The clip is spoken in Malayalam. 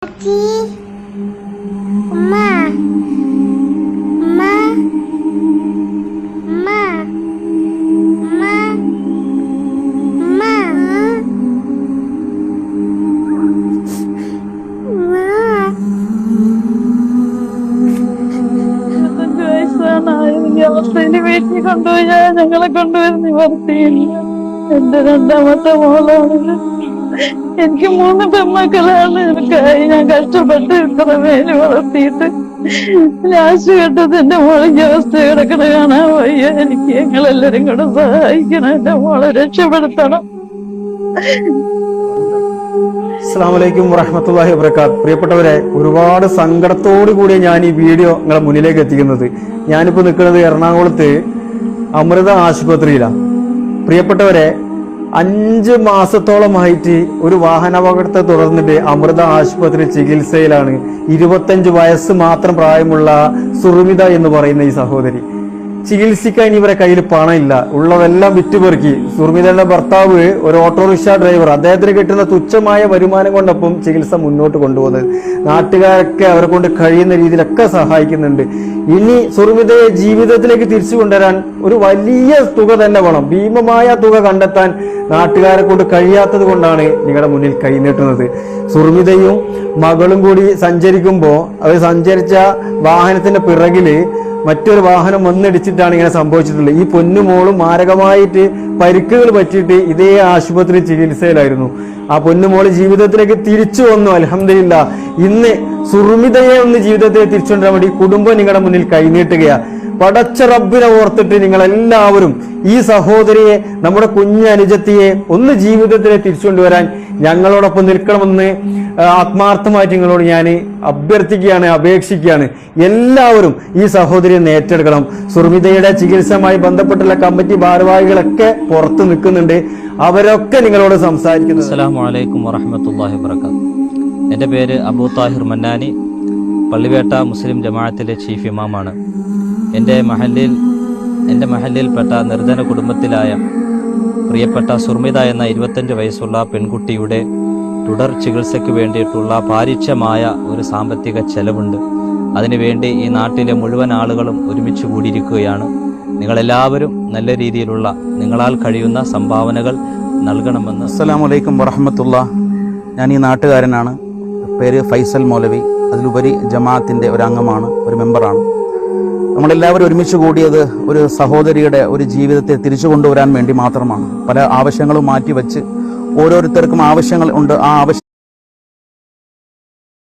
അവസ്ഥയില് വീട്ടിൽ കൊണ്ടുപോയി ഞങ്ങളെ കൊണ്ടുവരുന്ന നിവർത്തിയില്ല. എന്റെ രണ്ടാമത്തെ മോളാണ്. എനിക്ക് 3 പെൺമക്കളാണ്. എനിക്കായി ഞാൻ കഷ്ടപ്പെട്ട് ഇത്ര പേര് വളർത്തിയിട്ട് ലാസ്റ്റ് ഘട്ടത്തിൽ എന്റെ മോളിന്റെ അവസ്ഥ കിടക്കണ കാണാൻ വയ്യ. എനിക്ക് ഞങ്ങളെല്ലാരും കൂടെ സഹായിക്കണം. എന്റെ മോളെ രക്ഷപ്പെടുത്തണം. അസ്സലാമു അലൈക്കും വറഹ്മത്തുള്ളാഹി വബറകാത്ത്. പ്രിയപ്പെട്ടവരെ, ഒരുപാട് സങ്കടത്തോടു കൂടി ഞാൻ ഈ വീഡിയോ നിങ്ങളെ മുന്നിലേക്ക് എത്തിക്കുന്നത്. ഞാനിപ്പോൾ നിൽക്കുന്നത് എറണാകുളത്ത് അമൃത ആശുപത്രിയിലാണ്. പ്രിയപ്പെട്ടവരെ, 5 മാസത്തോളമായിട്ട് ഒരു വാഹനാപകടത്തെ തുടർന്നിട്ട് അമൃത ആശുപത്രി ചികിത്സയിലാണ് 25 വയസ്സ് മാത്രം പ്രായമുള്ള സുറുമിത എന്ന് പറയുന്ന ഈ സഹോദരി. ചികിത്സിക്കാൻ ഇവരെ കയ്യിൽ പണമില്ല, ഉള്ളതെല്ലാം വിറ്റുപെറുക്കി. സുറുമിതയുടെ ഭർത്താവ് ഒരു ഓട്ടോറിക്ഷ ഡ്രൈവർ, അദ്ദേഹത്തിന് കിട്ടുന്ന തുച്ഛമായ വരുമാനം കൊണ്ടൊപ്പം ചികിത്സ മുന്നോട്ട് കൊണ്ടുപോകുന്നത്. നാട്ടുകാരൊക്കെ അവരെ കൊണ്ട് കഴിയുന്ന രീതിയിലൊക്കെ സഹായിക്കുന്നുണ്ട്. ഇനി സുറുമിതയെ ജീവിതത്തിലേക്ക് തിരിച്ചു കൊണ്ടുവരാൻ ഒരു വലിയ തുക തന്നെ വേണം. ഭീമമായ തുക കണ്ടെത്താൻ നാട്ടുകാരെ കൊണ്ട് കഴിയാത്തത് കൊണ്ടാണ് നിങ്ങളുടെ മുന്നിൽ കൈനീട്ടുന്നത്. സുറുമിതയും മകളും കൂടി സഞ്ചരിക്കുമ്പോൾ അവർ സഞ്ചരിച്ച വാഹനത്തിന്റെ പിറകില് മറ്റൊരു വാഹനം വന്നിടിച്ചിട്ടാണ് ഇങ്ങനെ സംഭവിച്ചിട്ടുള്ളത്. ഈ പൊന്നുമോളും മാരകമായിട്ട് പരിക്കുകൾ പറ്റിയിട്ട് ഇതേ ആശുപത്രി ചികിത്സയിലായിരുന്നു. ആ പൊന്നുമോള് ജീവിതത്തിലേക്ക് തിരിച്ചു വന്നു. അൽഹംദുലില്ലാ. ഇന്ന് സുറുമിതയെ ഒന്ന് ജീവിതത്തിലേക്ക് തിരിച്ചുകൊണ്ടുവരാൻ വേണ്ടി കുടുംബം നിങ്ങളുടെ മുന്നിൽ കൈനീട്ടുകയാ. പടച്ച റബ്ബിനെ ഓർത്തിട്ട് നിങ്ങൾ എല്ലാവരും ഈ സഹോദരിയെ, നമ്മുടെ കുഞ്ഞനുജത്തിയെ ഒന്ന് ജീവിതത്തിലെ തിരിച്ചുകൊണ്ടുവരാൻ ഞങ്ങളോടൊപ്പം നിൽക്കണമെന്ന് ആത്മാർത്ഥമായിട്ട് നിങ്ങളോട് ഞാൻ അഭ്യർത്ഥിക്കുകയാണ്, അപേക്ഷിക്കുകയാണ്. എല്ലാവരും ഈ സഹോദരിയെ ഏറ്റെടുക്കണം. സുറുമിതയുടെ ചികിത്സയുമായി ബന്ധപ്പെട്ടുള്ള കമ്മിറ്റി ഭാരവാഹികളൊക്കെ പുറത്ത് നിൽക്കുന്നുണ്ട്. അവരൊക്കെ നിങ്ങളോട് സംസാരിക്കുന്നു. അസ്സലാമു അലൈക്കും വറഹ്മത്തുള്ളാഹി വബറകാത്ത്. എൻ്റെ പേര് അബൂ താഹിർ മന്നാനി, പള്ളിവേട്ട മുസ്ലിം ജമാഅത്തിലെ ചീഫ് ഇമാമാണ്. എൻ്റെ മഹല്ലിൽപ്പെട്ട നിർധന കുടുംബത്തിലായ പ്രിയപ്പെട്ട സുറുമിത എന്ന 25 വയസ്സുള്ള പെൺകുട്ടിയുടെ തുടർ ചികിത്സയ്ക്ക് വേണ്ടിയിട്ടുള്ള ഭാരിച്ചമായ ഒരു സാമ്പത്തിക ചെലവുണ്ട്. അതിനുവേണ്ടി ഈ നാട്ടിലെ മുഴുവൻ ആളുകളും ഒരുമിച്ച് കൂടിയിരിക്കുകയാണ്. നിങ്ങളെല്ലാവരും നല്ല രീതിയിലുള്ള നിങ്ങളാൽ കഴിയുന്ന സംഭാവനകൾ നൽകണമെന്ന്. അസ്സലാമു അലൈക്കും വറഹ്മത്തുള്ളാഹി. ഞാൻ ഈ നാട്ടുകാരനാണ്. പേര് ഫൈസൽ മൗലവി. അതിലുപരി ജമാഅത്തിൻ്റെ ഒരു അംഗമാണ്, ഒരു മെമ്പറാണ്. നമ്മളെല്ലാവരും ഒരുമിച്ച് കൂടിയത് ഒരു സഹോദരിയുടെ ഒരു ജീവിതത്തെ തിരിച്ചു കൊണ്ടുവരാൻ വേണ്ടി മാത്രമാണ്. പല ആവശ്യങ്ങളും മാറ്റിവെച്ച് ഓരോരുത്തർക്കും ആവശ്യങ്ങൾ ഉണ്ട്. ആ ആവശ്യം